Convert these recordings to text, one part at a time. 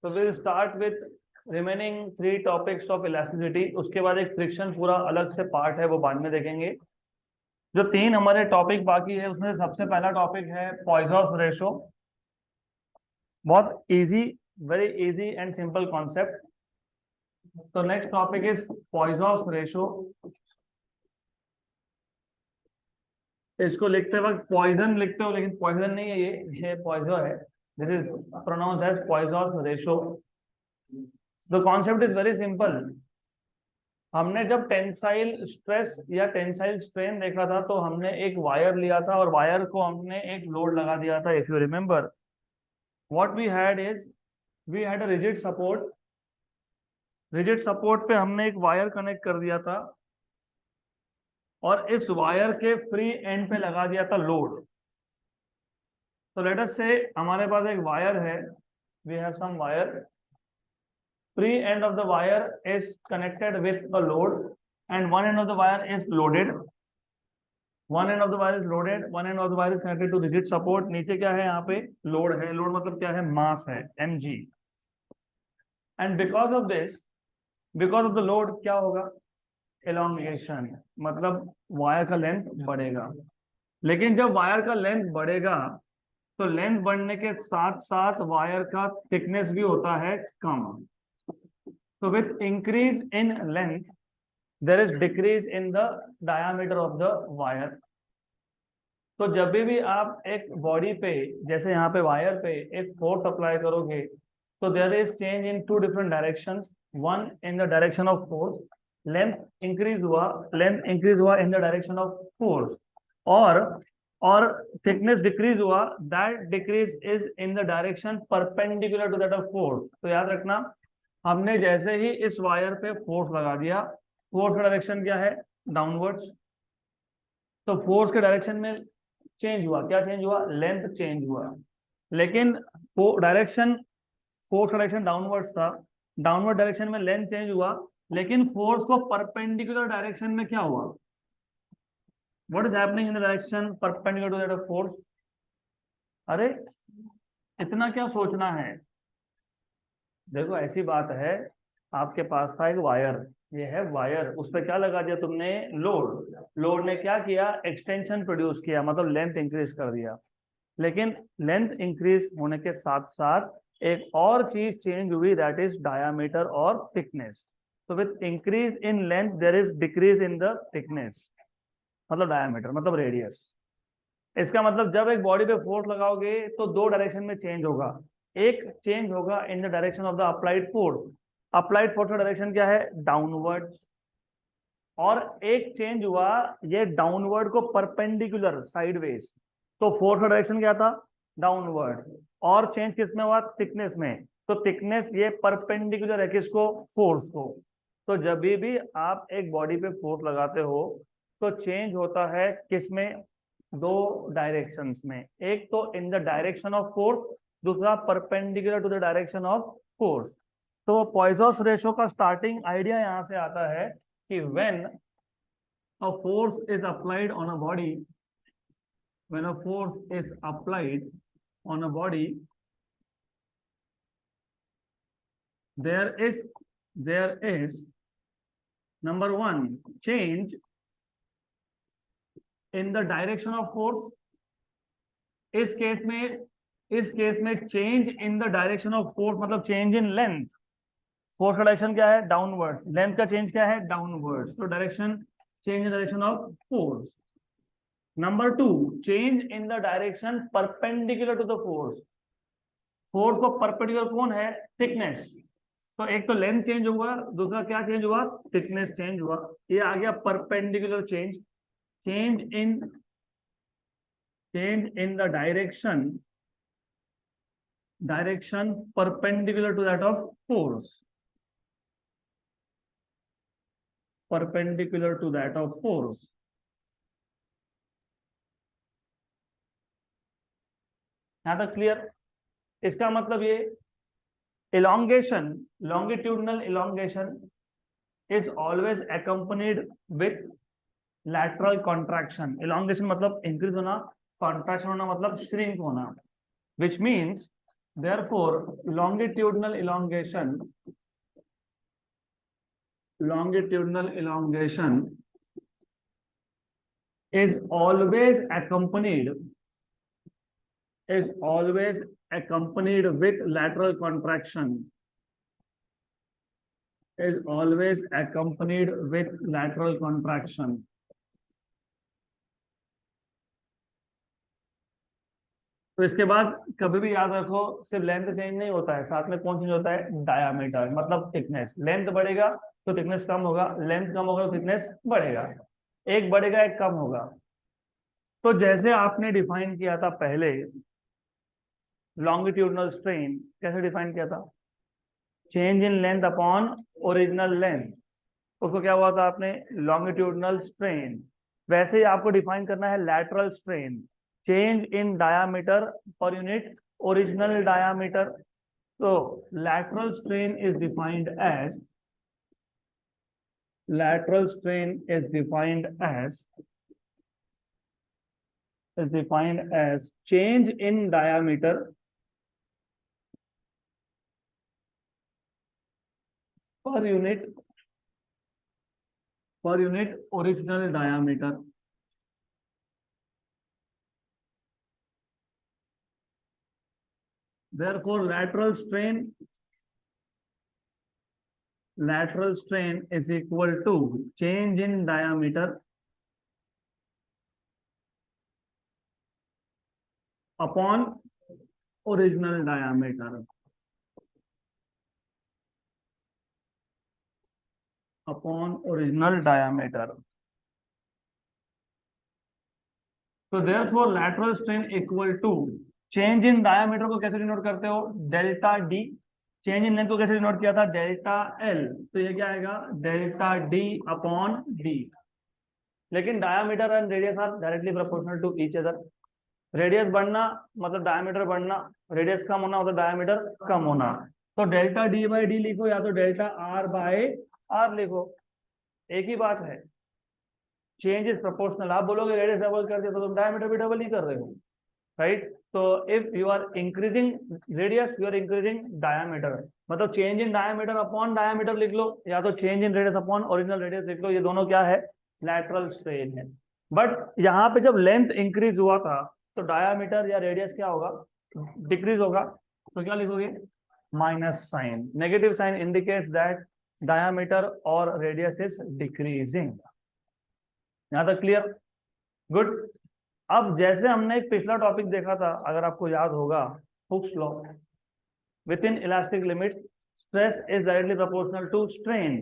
तो will start with remaining 3 topics of elasticity. उसके बाद एक फ्रिक्शन पूरा अलग से पार्ट है, वो बाद में देखेंगे। जो 3 हमारे टॉपिक बाकी है उसमें से सबसे पहला टॉपिक है पॉइजॉस रेशो। बहुत easy, very easy and simple concept. तो नेक्स्ट टॉपिक इज पॉइजॉस रेशो। इसको लिखते वक्त पॉइजन लिखते हो, लेकिन पॉइजन नहीं है, ये पॉइजो है। This is pronounced as Poisson's ratio. The concept is very simple. हमने जब टेंसाइल स्ट्रेस या टेंसाइल स्ट्रेन देखा था तो हमने एक वायर लिया था और वायर को हमने एक लोड लगा दिया था। If you remember what we had is we had a rigid support. Rigid support पे हमने एक वायर कनेक्ट कर दिया था और इस वायर के फ्री एंड पे लगा दिया था लोड। तो लेट अस से हमारे पास एक वायर है, we have some wire. Free end of the wire is connected with a load and one end of the wire is loaded. One end of the wire is loaded, one end of the wire is connected to rigid support. नीचे क्या है, यहाँ पे load है। Load मतलब क्या है, मास है, mg. And because of this, because of the load क्या होगा, elongation, मतलब वायर का लेंथ बढ़ेगा। लेकिन जब वायर का लेंथ बढ़ेगा तो लेंथ बढ़ने के साथ साथ वायर का थिकनेस भी होता है कम। So with increase in length, there is decrease in the diameter of the wire. तो जब भी आप एक बॉडी पे, जैसे यहाँ पे वायर पे एक फोर्स अप्लाई करोगे तो there is change in 2 different directions. One in the direction of force, length increase हुआ in the direction of force, और thickness decrease हुआ, that decrease is in the direction perpendicular to that of force. तो याद रखना, हमने जैसे ही इस wire पे फोर्स लगा दिया, फोर्स का डायरेक्शन क्या है, डाउनवर्ड्स। तो फोर्स के डायरेक्शन में चेंज हुआ, क्या चेंज हुआ, लेंथ चेंज हुआ। लेकिन डायरेक्शन, फोर्स का डायरेक्शन डाउनवर्ड्स था, डाउनवर्ड डायरेक्शन में लेंथ चेंज हुआ, लेकिन फोर्स को परपेंडिकुलर डायरेक्शन में क्या हुआ, what is happening in the direction perpendicular to that of force. अरे इतना क्या सोचना है, देखो ऐसी बात है, आपके पास था एक वायर, ये है वायर, उस पर क्या लगा दिया तुमने, लोड। लोड ने क्या किया, एक्सटेंशन प्रोड्यूस किया, मतलब लेंथ इंक्रीज कर दिया। लेकिन लेंथ इंक्रीज होने के साथ साथ एक और चीज चेंज हुई, दैट इज डायामीटर और थिकनेस। तो with increase in length there is decrease in the thickness, मतलब डायामीटर मतलब रेडियस। इसका मतलब जब एक बॉडी पे फोर्स लगाओगे तो 2 डायरेक्शन में चेंज होगा। एक चेंज होगा इन the direction of the applied force. Applied force का डायरेक्शन क्या है, डाउनवर्ड। और एक चेंज हुआ ये डाउनवर्ड को परपेंडिकुलर, साइडवेज। तो फोर्स का डायरेक्शन क्या था, डाउनवर्ड। और चेंज किस में हुआ, थिकनेस में। तो थिकनेस ये परपेंडिकुलर है किसको, फोर्स को। तो जब भी आप एक बॉडी पे फोर्स लगाते हो तो चेंज होता है किसमें, 2 डायरेक्शंस में। एक तो in the direction of force, दूसरा perpendicular to the direction of force. तो पॉइजॉस रेशो का स्टार्टिंग आइडिया यहां से आता है कि when a force is applied on a body, when a force is applied on a body, there is number 1 change in the direction of force। इस case में change in the direction of force मतलब change in length. Force का direction क्या है, downwards, length का change क्या है, downwards. तो direction, change in direction of force. Number 2 change in the direction perpendicular to the force. Force को perpendicular कौन है, थिकनेस। तो एक तो लेंथ चेंज हुआ, दूसरा क्या चेंज हुआ, थिकनेस चेंज हुआ। ये आ गया perpendicular change. Change in the direction perpendicular to that of force, perpendicular to that of force। यहां तक क्लियर। इसका मतलब ये elongation, longitudinal elongation is always accompanied with lateral contraction। elongation मतलब इंक्रीज होना, contraction होना मतलब shrink होना, which means Therefore, longitudinal elongation is always accompanied with lateral contraction. Is always accompanied with lateral contraction. तो इसके बाद कभी भी याद रखो, सिर्फ लेंथ चेंज नहीं होता है, साथ में कौन चेंज होता है? डायामीटर, मतलब थिकनेस। लेंथ बढ़ेगा तो थिकनेस कम होगा, लेंथ कम होगा तो थिकनेस बढ़ेगा। एक बढ़ेगा एक कम होगा। तो जैसे आपने डिफाइन किया था पहले लॉन्गिट्यूडनल स्ट्रेन, कैसे डिफाइन किया था? Change in length upon original length, उसको क्या हुआ था आपने? Longitudinal strain. वैसे ही आपको डिफाइन करना है lateral strain, change in diameter per unit original diameter. तो lateral strain is defined as change in diameter per unit original diameter. Therefore, lateral strain is equal to change in diameter upon original diameter. So therefore, lateral strain equal to change in diameter को कैसे denote करते हो? Delta D. Change in length को कैसे denote किया था? Delta L. तो ये क्या आएगा? Delta D upon D. लेकिन diameter and radius are directly proportional to each other. Radius बढ़ना मतलब डायामीटर बढ़ना, रेडियस कम होना मतलब डायामीटर कम होना। तो डेल्टा डी बाई डी लिखो या तो डेल्टा आर बाई आर लिखो, एक ही बात है। Change is proportional. आप बोलोगे रेडियस डबल कर दिया तो तुम डायामीटर भी डबल ही कर रहे हो, right? So if you are increasing radius, you are increasing diameter. मतलब change in diameter upon diameter लिख लो, या तो change in radius upon original radius लिख लो। ये दोनों क्या है? lateral strain है। बट यहाँ पे जब लेंथ इंक्रीज हुआ था तो डायामीटर या रेडियस क्या होगा? डिक्रीज होगा। तो क्या लिखोगे? Minus sign. Negative sign indicates that diameter और रेडियस इज डिक्रीजिंग। यहाँ तक क्लियर? गुड। अब जैसे हमने एक पिछला टॉपिक देखा था, अगर आपको याद होगा, Hooke's law, within elastic limit stress is directly proportional to strain.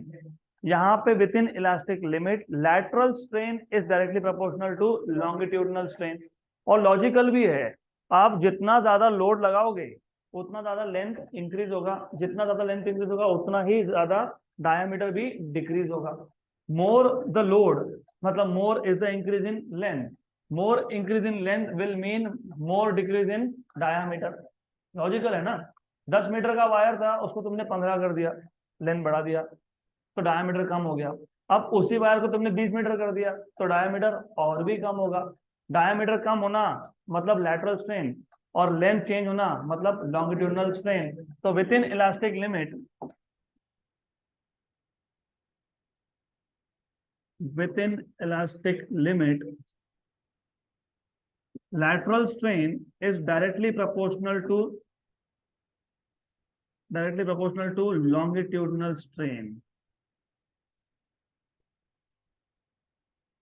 यहाँ पे within elastic limit lateral strain is directly proportional to longitudinal strain. और लॉजिकल भी है, आप जितना ज्यादा लोड लगाओगे उतना ज्यादा लेंथ इंक्रीज होगा, जितना ज्यादा लेंथ इंक्रीज होगा उतना ही ज्यादा डायमीटर भी डिक्रीज होगा। मोर द लोड मतलब more is the increase in length, more increase in length will mean more decrease in diameter। Logical है ना? 10 मीटर का वायर था, उसको तुमने 15 कर दिया, लेंथ बढ़ा दिया तो डायमीटर कम हो गया। अब उसी वायर को तुमने 20 मीटर कर दिया तो डायमीटर और भी कम होगा। डायमीटर कम होना मतलब लैटरल स्ट्रेन, और लेंथ चेंज होना मतलब लॉन्गिट्यूडनल स्ट्रेन। तो with in elastic limit lateral strain is directly proportional to longitudinal strain।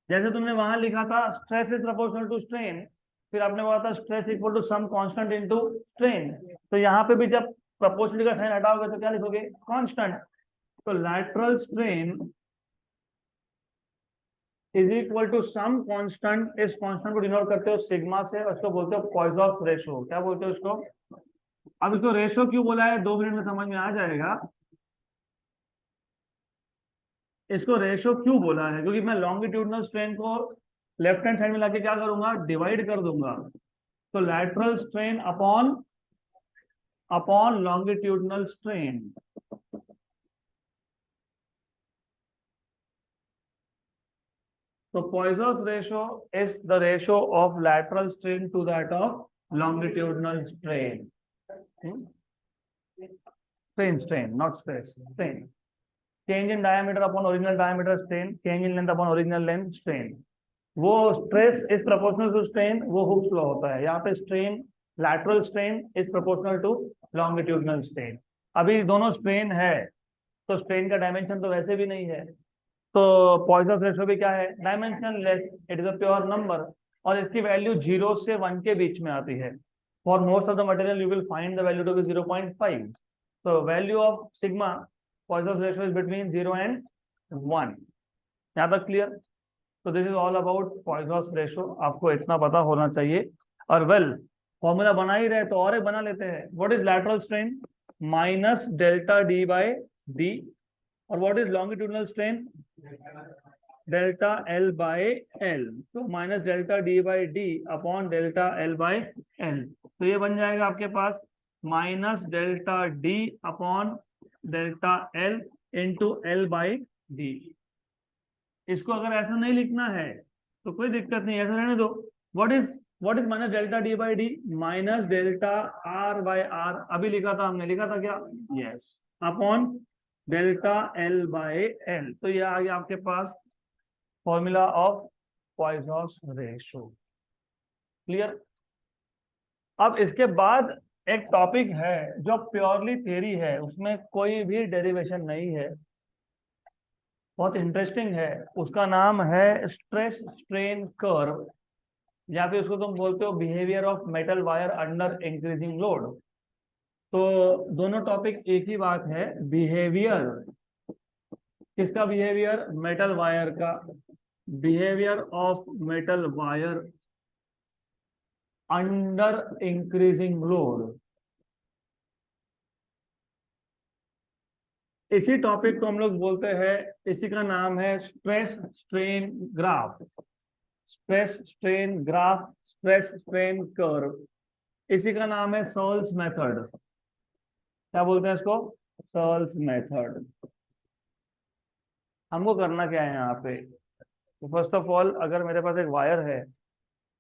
जैसे तुमने वहां लिखा था stress is proportional to strain, फिर आपने बोला था stress equal to some constant into strain. तो यहाँ पे भी जब प्रोपोर्शनल का साइन हटाओगे तो क्या लिखोगे? कांस्टेंट। तो lateral strain is equal to some constant. इस कांस्टेंट को डिनोट करते हो सिग्मा से, उसको बोलते हो पॉइसॉन रेशो। क्या बोलते हो इसको? अब इसको रेशो क्यों बोला है 2 मिनट में समझ में आ जाएगा। इसको रेशो क्यों बोला है? क्योंकि मैं लॉन्गिट्यूडनल स्ट्रेन को लेफ्ट हैंड साइड में लाके क्या करूंगा? डिवाइड कर दूंगा। तो lateral strain upon longitudinal strain. So Poisson's ratio is the ratio of lateral strain to that of longitudinal strain. strain, not stress, strain. Change in diameter upon original diameter, strain. Change in length upon original length, strain. वो stress is proportional to strain, वो Hooke's law होता है। यहाँ पे strain, lateral strain is proportional to longitudinal strain. अभी दोनों strain है तो स्ट्रेन का डायमेंशन तो वैसे भी नहीं है, तो पॉइसन रेशियो भी क्या है, dimensionless, it is a pure number, और इसकी वैल्यू 0 से 1 के बीच में आती है। For most of the material you will find the value to be 0.5। तो value of sigma Poisson ratio is between 0 and 1। यहाँ तक क्लियर? तो this is all about Poisson ratio, आपको इतना पता होना चाहिए। और वेल फॉर्मूला बना ही रहे तो और एक बना लेते हैं। What is lateral strain? Minus delta D by D. और what is longitudinal strain? Delta L by L. तो minus delta D by D upon delta L by L. तो ये बन जाएगा आपके पास minus delta D upon delta L into L by D. इसको अगर ऐसा नहीं लिखना है तो कोई दिक्कत नहीं, ऐसा रहने दो। What is minus delta D by D? Minus delta R by R. अभी लिखा था हमने, लिखा था क्या? Yes, upon delta L by L. तो ये आ गया आपके पास formula of Poisson ratio. Clear? अब इसके बाद एक टॉपिक है जो प्योरली थ्योरी है, उसमें कोई भी डेरिवेशन नहीं है, बहुत इंटरेस्टिंग है। उसका नाम है स्ट्रेस स्ट्रेन कर्व, या फिर उसको तुम बोलते हो behaviour of metal wire under increasing load. तो दोनों टॉपिक एक ही बात है, बिहेवियर। किसका बिहेवियर? मेटल वायर का। Behaviour of metal wire under increasing load. इसी टॉपिक को हम लोग बोलते हैं, इसी का नाम है stress strain graph. Stress strain graph, stress strain curve, इसी का नाम है सर्ल्स मेथड। क्या बोलते हैं इसको? सर्ल्स मेथड। हमको करना क्या है यहाँ पे? तो फर्स्ट ऑफ ऑल, अगर मेरे पास एक वायर है,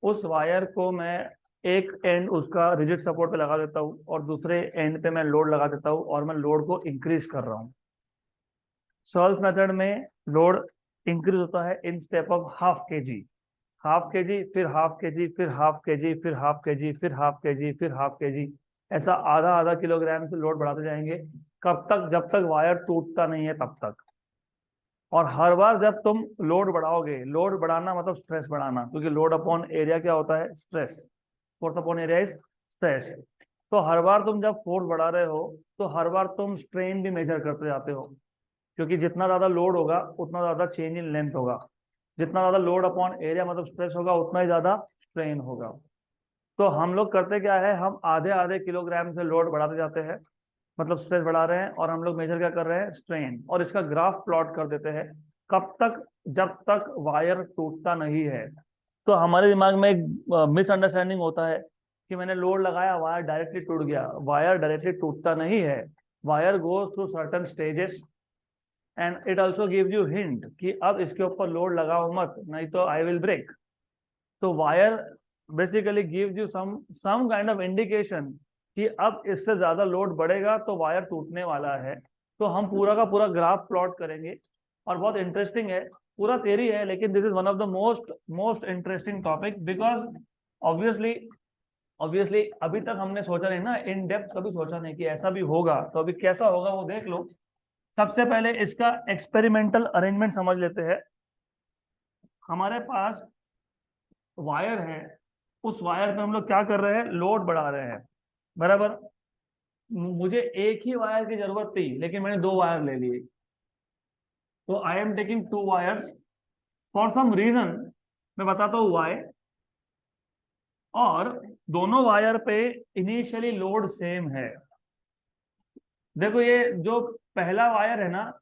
उस वायर को मैं एक एंड उसका रिजिड सपोर्ट पे लगा देता हूँ और दूसरे एंड पे मैं लोड लगा देता हूँ और मैं लोड को इंक्रीज कर रहा हूँ। सर्ल्स मेथड में लोड इंक्रीज होता है इन स्टेप ऑफ हाफ के जी, हाफ के जी, फिर हाफ के जी, फिर हाफ के जी, फिर हाफ के जी, फिर हाफ के जी, फिर हाफ के जी। ऐसा आधा आधा किलोग्राम से लोड बढ़ाते जाएंगे। कब तक? जब तक वायर टूटता नहीं है तब तक। और हर बार जब तुम लोड बढ़ाओगे, लोड बढ़ाना मतलब स्ट्रेस बढ़ाना, क्योंकि लोड अपॉन एरिया क्या होता है? Stress. Force upon area is stress. तो हर बार तुम जब फोर्स बढ़ा रहे हो तो हर बार तुम स्ट्रेन भी मेजर करते जाते हो, क्योंकि जितना ज्यादा लोड होगा उतना ज्यादा चेंज इन लेंथ होगा। जितना ज्यादा लोड अपॉन एरिया मतलब स्ट्रेस होगा उतना ही ज्यादा स्ट्रेन होगा। तो हम लोग करते क्या है, हम आधे आधे किलोग्राम से लोड बढ़ाते जाते हैं, मतलब स्ट्रेस बढ़ा रहे हैं, और हम लोग मेजर क्या कर रहे हैं? स्ट्रेन। और इसका ग्राफ प्लॉट कर देते हैं। कब तक? जब तक वायर टूटता नहीं है। तो हमारे दिमाग में एक मिसअंडरस्टैंडिंग होता है कि मैंने लोड लगाया, वायर डायरेक्टली टूट गया। वायर डायरेक्टली टूटता नहीं है, wire goes through certain stages and it also gives you hint कि अब इसके ऊपर लोड लगाओ मत, नहीं तो आई विल ब्रेक। तो wire basically gives you some kind of indication कि अब इससे ज्यादा लोड बढ़ेगा तो वायर टूटने वाला है। तो हम पूरा का पूरा ग्राफ प्लॉट करेंगे, और बहुत इंटरेस्टिंग है, पूरा थ्योरी है, लेकिन this is one of the most most interesting topic, because obviously obviously अभी तक हमने सोचा नहीं ना, इन डेप्थ कभी सोचा नहीं कि ऐसा भी होगा। तो अभी कैसा होगा वो देख लो। सबसे पहले इसका एक्सपेरिमेंटल अरेंजमेंट समझ लेते हैं। हमारे पास वायर है, उस वायर पे हम लोग क्या कर रहे हैं? लोड बढ़ा रहे हैं, बराबर। मुझे एक ही वायर की जरूरत थी, लेकिन मैंने दो वायर ले लिए। तो I am taking two wires for some reason, मैं बताता हूँ वाई। और दोनों वायर पे इनिशियली लोड सेम है। देखो ये जो पहला वायर है ना,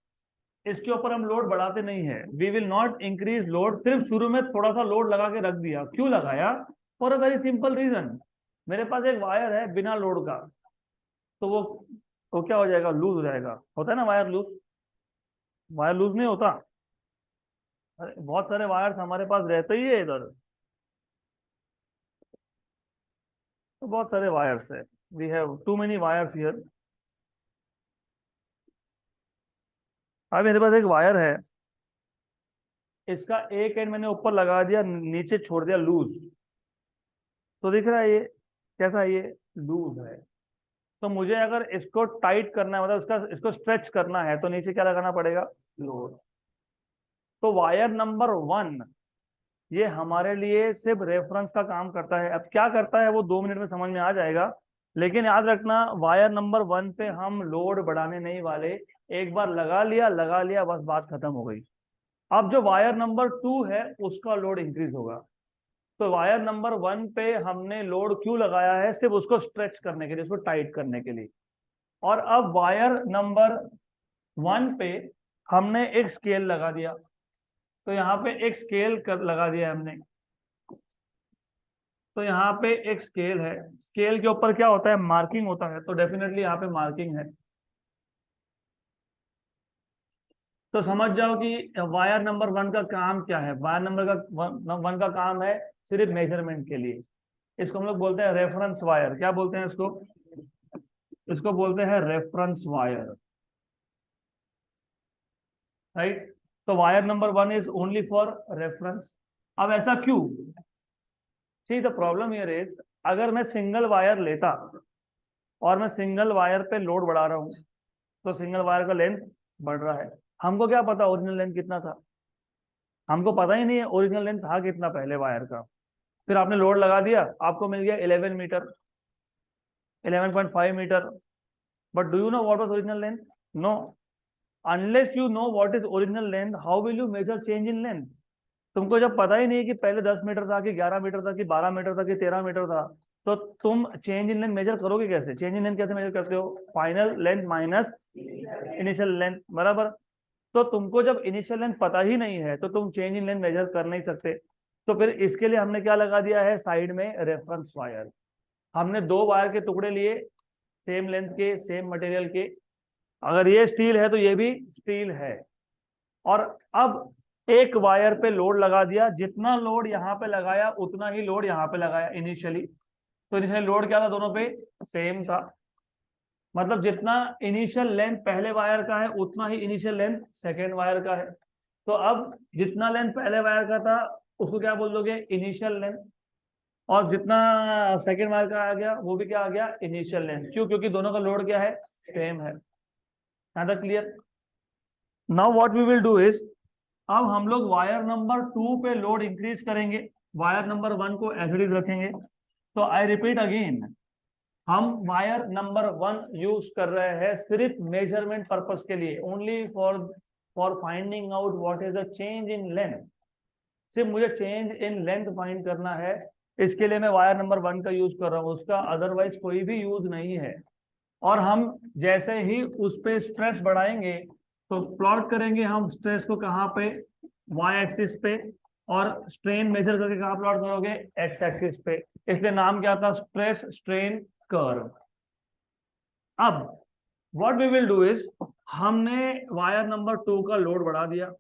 इसके ऊपर हम लोड बढ़ाते नहीं है, we will not increase load. सिर्फ शुरू में थोड़ा सा लोड लगा के रख दिया। क्यों लगाया? For a very simple reason, मेरे पास एक वायर है बिना लोड का, तो वो क्या हो जाएगा? लूज हो जाएगा। होता है ना वायर लूज? वायर लूज नहीं होता? अरे बहुत सारे वायर्स हमारे पास रहते ही है इधर, तो बहुत सारे वायर्स है, we have too many wires here. अब मेरे पास एक वायर है, इसका एक एंड मैंने ऊपर लगा दिया, नीचे छोड़ दिया लूज, तो दिख रहा है ये कैसा है, ये लूज है। तो मुझे अगर इसको टाइट करना है, मतलब उसका इसको स्ट्रेच करना है, तो नीचे क्या लगाना पड़ेगा, लोड। तो वायर नंबर 1 ये हमारे लिए सिर्फ रेफरेंस का काम करता है। अब क्या करता है वो 2 मिनट में समझ में आ जाएगा, लेकिन याद रखना वायर नंबर 1 पे हम लोड बढ़ाने नहीं वाले। एक बार लगा लिया बस, बात खत्म हो गई। अब जो वायर नंबर 2 है उसका लोड इंक्रीज होगा। तो वायर नंबर 1 पे हमने लोड क्यों लगाया है, सिर्फ उसको स्ट्रेच करने के लिए, उसको टाइट करने के लिए। और अब वायर नंबर 1 पे हमने एक स्केल लगा दिया, तो यहाँ पे एक स्केल लगा दिया हमने। तो यहाँ पे एक स्केल है, स्केल के ऊपर क्या होता है, मार्किंग होता है, तो डेफिनेटली यहाँ पे मार्किंग है। तो समझ जाओ कि वायर नंबर 1 का काम क्या है। वायर नंबर का 1 का काम है सिर्फ मेजरमेंट के लिए। इसको हम लोग बोलते हैं रेफरेंस वायर। क्या बोलते हैं इसको, इसको बोलते हैं रेफरेंस वायर, राइट। तो wire number 1 is only for reference. अब ऐसा क्यों, see the problem here is, अगर मैं सिंगल वायर लेता और मैं सिंगल वायर पे लोड बढ़ा रहा हूँ, तो सिंगल वायर का लेंथ बढ़ रहा है। हमको क्या पता ओरिजिनल लेंथ कितना था, हमको पता ही नहीं है ओरिजिनल लेंथ था कितना पहले वायर का। फिर आपने लोड लगा दिया, आपको मिल गया 11 metre, 11.5 metre. But do you know what was original length? No. Unless you know what is original length, how will you measure change in length? तुमको जब पता ही नहीं है कि पहले 10 मीटर था कि 11 मीटर था कि 12 मीटर था कि 13 मीटर था, तो तुम चेंज इन लेंथ मेजर करोगे कैसे? चेंज इन लेंथ कैसे मेजर करते हो, final length minus initial length, बराबर। तो तुमको जब इनिशियल लेंथ पता ही नहीं है तो तुम चेंज इन लेंथ मेजर कर नहीं सकते। तो फिर इसके लिए हमने क्या लगा दिया है, साइड में रेफरेंस वायर। हमने दो वायर के टुकड़े लिए, सेम लेंथ के, सेम मटेरियल के। अगर ये स्टील है तो ये भी स्टील है। और अब एक वायर पे लोड लगा दिया, जितना लोड यहाँ पे लगाया उतना ही लोड यहाँ पे लगाया इनिशियली। तो इनिशियल लोड क्या था, दोनों पे सेम था। मतलब जितना इनिशियल लेंथ पहले वायर का है उतना ही इनिशियल लेंथ सेकेंड वायर का है। तो अब जितना लेंथ पहले वायर का था उसको क्या बोल दोगे, इनिशियल लेंथ। और जितना सेकेंड वायर का आ गया वो भी क्या आ गया, इनिशियल लेंथ। क्यों? क्योंकि दोनों का लोड क्या है, सेम है। यहाँ तक clear? Now what we will do is, अब हम लोग वायर नंबर 2 पे लोड इंक्रीज करेंगे, वायर नंबर 1 को एज इट इज रखेंगे। तो आई रिपीट अगेन, हम वायर नंबर 1 यूज कर रहे हैं सिर्फ मेजरमेंट पर्पस के लिए, only for for finding out what is the change in length. सिर्फ मुझे चेंज इन लेंथ फाइंड करना है, इसके लिए मैं वायर नंबर 1 का यूज कर रहा हूँ, उसका अदरवाइज कोई भी यूज नहीं है। और हम जैसे ही उस पे स्ट्रेस बढ़ाएंगे तो प्लॉट करेंगे हम स्ट्रेस को कहाँ पे, वाई एक्सिस पे। और स्ट्रेन मेजर करके कहाँ प्लॉट करोगे, एक्स एक्सिस पे। इसलिए नाम क्या था, स्ट्रेस स्ट्रेन कर्व। अब what we will do is, हमने वायर नंबर 2 का लोड बढ़ा दिया।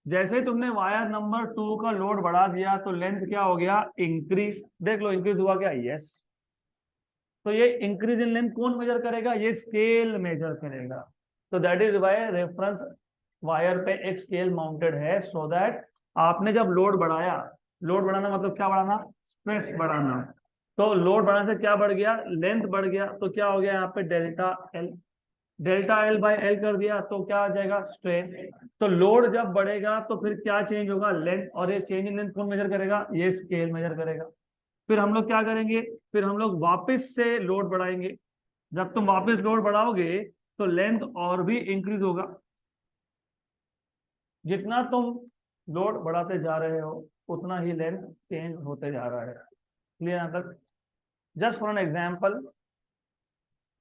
जैसे ही तुमने वायर नंबर 2 का लोड बढ़ा दिया तो लेंथ क्या हो गया, इंक्रीज। देख लो इंक्रीज हुआ क्या, यस। तो ये इंक्रीज इन लेंथ कौन मेजर करेगा, ये स्केल मेजर करेगा। तो that is why reference wire पे एक स्केल माउंटेड है, सो दैट आपने जब लोड बढ़ाया, लोड बढ़ाना मतलब क्या बढ़ाना, स्ट्रेस बढ़ाना। तो लोड बढ़ाने से क्या बढ़ गया, लेंथ बढ़ गया। तो क्या हो गया यहाँ पे, delta L. Delta L by L कर दिया तो क्या आ जाएगा, स्ट्रेन। तो लोड जब बढ़ेगा तो फिर क्या चेंज होगा, लेंथ। और ये चेंज इन लेंथ कौन मेजर करेगा, ये स्केल मेजर करेगा। फिर हम लोग क्या करेंगे, फिर हम लोग वापस से लोड बढ़ाएंगे। जब तुम वापस लोड बढ़ाओगे तो लेंथ और भी इंक्रीज होगा। जितना तुम लोड बढ़ाते जा रहे हो उतना ही लेंथ चेंज होते जा रहा है। क्लियर यहाँ तक? जस्ट फॉर एन एग्जाम्पल,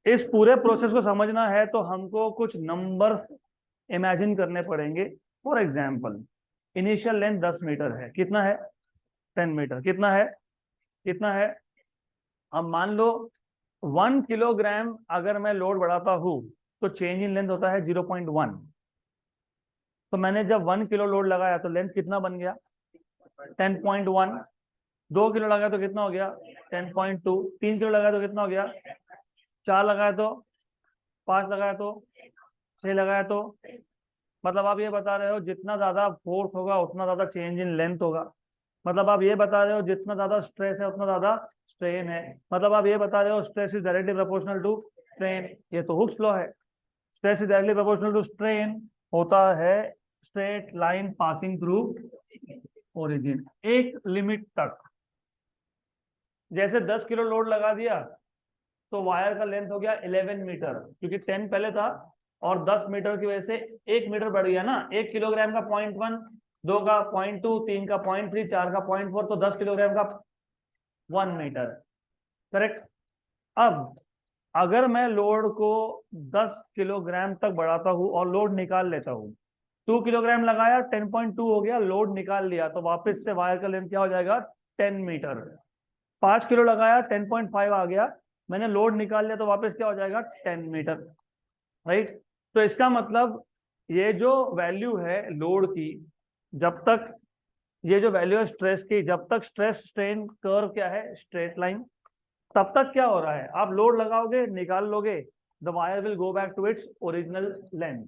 इस पूरे प्रोसेस को समझना है तो हमको कुछ नंबर्स इमेजिन करने पड़ेंगे। For example, initial length 10 metre है, कितना है, 10 मीटर, कितना है, कितना है। अब मान लो 1 किलोग्राम अगर मैं लोड बढ़ाता हूं तो चेंज इन लेंथ होता है 0.1। तो मैंने जब 1 किलो लोड लगाया तो लेंथ कितना बन गया, 10.1। 2 किलो लगाया तो कितना हो गया, 10.2। 3 किलो लगाया तो कितना हो गया, 4 लगाया तो, 5 लगाया तो, 6 लगाया तो, मतलब आप ये बता रहे हो जितना ज्यादा फोर्स होगा उतना ज्यादा चेंज इन लेंथ होगा। मतलब आप ये बता रहे हो जितना ज्यादा स्ट्रेस है उतना ज्यादा स्ट्रेन है। मतलब आप ये बता रहे हो stress is directly proportional to strain. ये तो हुक्स लॉ है। Stress is directly proportional to strain होता है straight line passing through origin एक लिमिट तक। जैसे 10 किलो लोड लगा दिया तो वायर का लेंथ हो गया 11 मीटर, क्योंकि 10 पहले था और 10 मीटर की वजह से 1 मीटर बढ़ गया ना। 1 किलोग्राम का 0.1, 2 का 0.2, 3 का 0.3, 4 का 0.4, तो 10 किलोग्राम का 1 मीटर। करेक्ट। अब अगर मैं लोड को 10 किलोग्राम तक बढ़ाता हूं और लोड निकाल लेता हूं, 2 किलोग्राम लगाया 10.2 हो गया, लोड निकाल लिया, तो वापस से वायर का लेंथ क्या हो जाएगा 10 मीटर। 5 किलो लगाया 10.5 आ गया, मैंने लोड निकाल लिया तो वापस क्या हो जाएगा 10 मीटर। राइट। तो इसका मतलब ये जो वैल्यू है लोड की, जब तक ये जो वैल्यू है स्ट्रेस की, जब तक स्ट्रेस स्ट्रेन कर्व क्या है स्ट्रेट लाइन, तब तक क्या हो रहा है आप लोड लगाओगे निकाल लोगे, the wire will go back to its original length.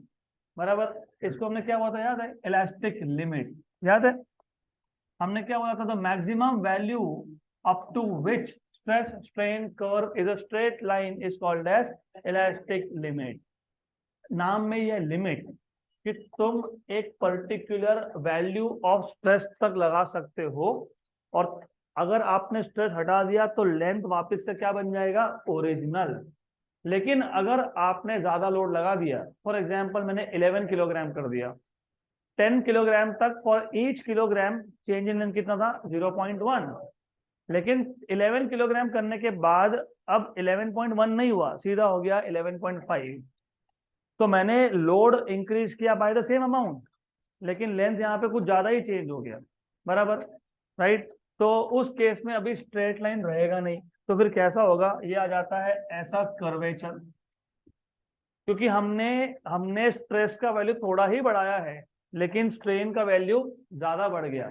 बराबर। इसको हमने क्या बोला था याद है, इलास्टिक लिमिट। याद है हमने क्या बोला था, the maximum value up to which stress strain curve is a straight line is called as elastic limit. नाम में यह लिमिट कि तुम एक पर्टिकुलर वैल्यू ऑफ स्ट्रेस तक लगा सकते हो, और अगर आपने स्ट्रेस हटा दिया तो लेंथ वापस से क्या बन जाएगा ओरिजिनल। लेकिन अगर आपने ज्यादा लोड लगा दिया, फॉर एग्जांपल मैंने 11 किलोग्राम कर दिया, 10 किलोग्राम तक for each kilogram change in length कितना था 0.1, लेकिन 11 किलोग्राम करने के बाद अब 11.1 नहीं हुआ, सीधा हो गया 11.5। तो मैंने लोड इंक्रीज किया बाय द सेम अमाउंट, लेकिन लेंथ यहाँ पे कुछ ज्यादा ही चेंज हो गया। बराबर। राइट। तो उस केस में अभी स्ट्रेट लाइन रहेगा नहीं, तो फिर कैसा होगा, ये आ जाता है ऐसा कर्वेचर, क्योंकि हमने हमने स्ट्रेस का वैल्यू थोड़ा ही बढ़ाया है लेकिन स्ट्रेन का वैल्यू ज्यादा बढ़ गया।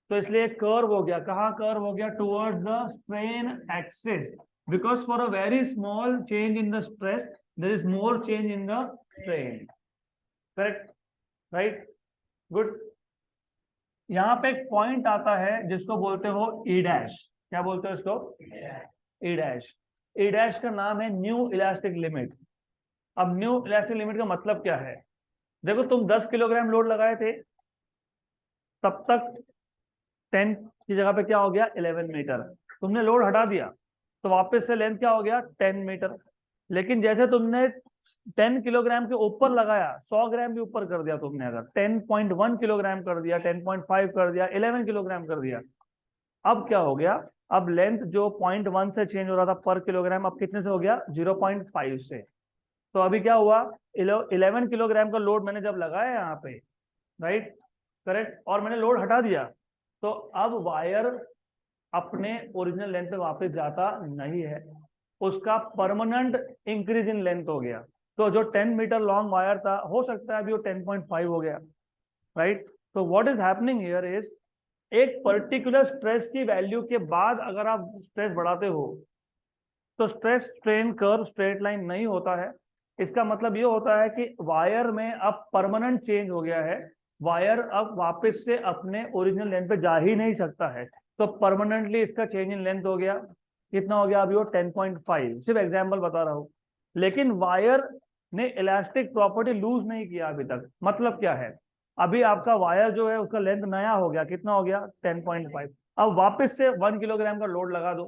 तो इसलिए कर्व हो गया, कहाँ कर्व हो गया, towards the strain axis, because for a very small change in the stress there is more change in the strain. Correct. Right. Good. यहाँ पे एक पॉइंट आता है जिसको बोलते हो ई डैश। क्या बोलते हो इसको, ई डैश। ई डैश का नाम है न्यू इलास्टिक लिमिट। अब न्यू इलास्टिक लिमिट का मतलब क्या है, देखो तुम 10 किलोग्राम लोड लगाए थे, तब तक 10 की जगह पे क्या हो गया 11 मीटर, तुमने लोड हटा दिया तो वापस से लेंथ क्या हो गया 10 मीटर। लेकिन जैसे तुमने 10 किलोग्राम के ऊपर लगाया, 100 ग्राम भी ऊपर कर दिया तुमने, अगर 10.1 किलोग्राम कर दिया, 10.5 कर दिया, 11 किलोग्राम कर दिया, अब क्या हो गया, अब लेंथ जो 0.1 से चेंज हो रहा था पर किलोग्राम, अब कितने से हो गया 0.5 से। तो अभी क्या हुआ, 11 किलोग्राम का लोड मैंने जब लगाया यहाँ पे, राइट, करेक्ट, और मैंने लोड हटा दिया, तो अब वायर अपने ओरिजिनल लेंथ पे वापस जाता नहीं है, उसका परमानेंट इंक्रीज इन लेंथ हो गया। तो जो 10 मीटर लॉन्ग वायर था, हो सकता है अभी वो 10.5 हो गया। राइट। तो what is happening here is, एक पर्टिकुलर स्ट्रेस की वैल्यू के बाद अगर आप स्ट्रेस बढ़ाते हो तो stress strain curve straight line नहीं होता है। इसका मतलब ये होता है कि वायर में अब परमानेंट चेंज हो गया है, वायर अब वापस से अपने ओरिजिनल लेंथ पे जा ही नहीं सकता है, तो परमानेंटली इसका चेंज इन लेंथ हो गया। कितना हो गया अभी वो 10.5, सिर्फ एग्जाम्पल बता रहा हूं। लेकिन वायर ने इलास्टिक प्रॉपर्टी लूज नहीं किया अभी तक। मतलब क्या है, अभी आपका वायर जो है उसका लेंथ नया हो गया, कितना हो गया 10.5। अब वापस से 1 किलोग्राम का लोड लगा दो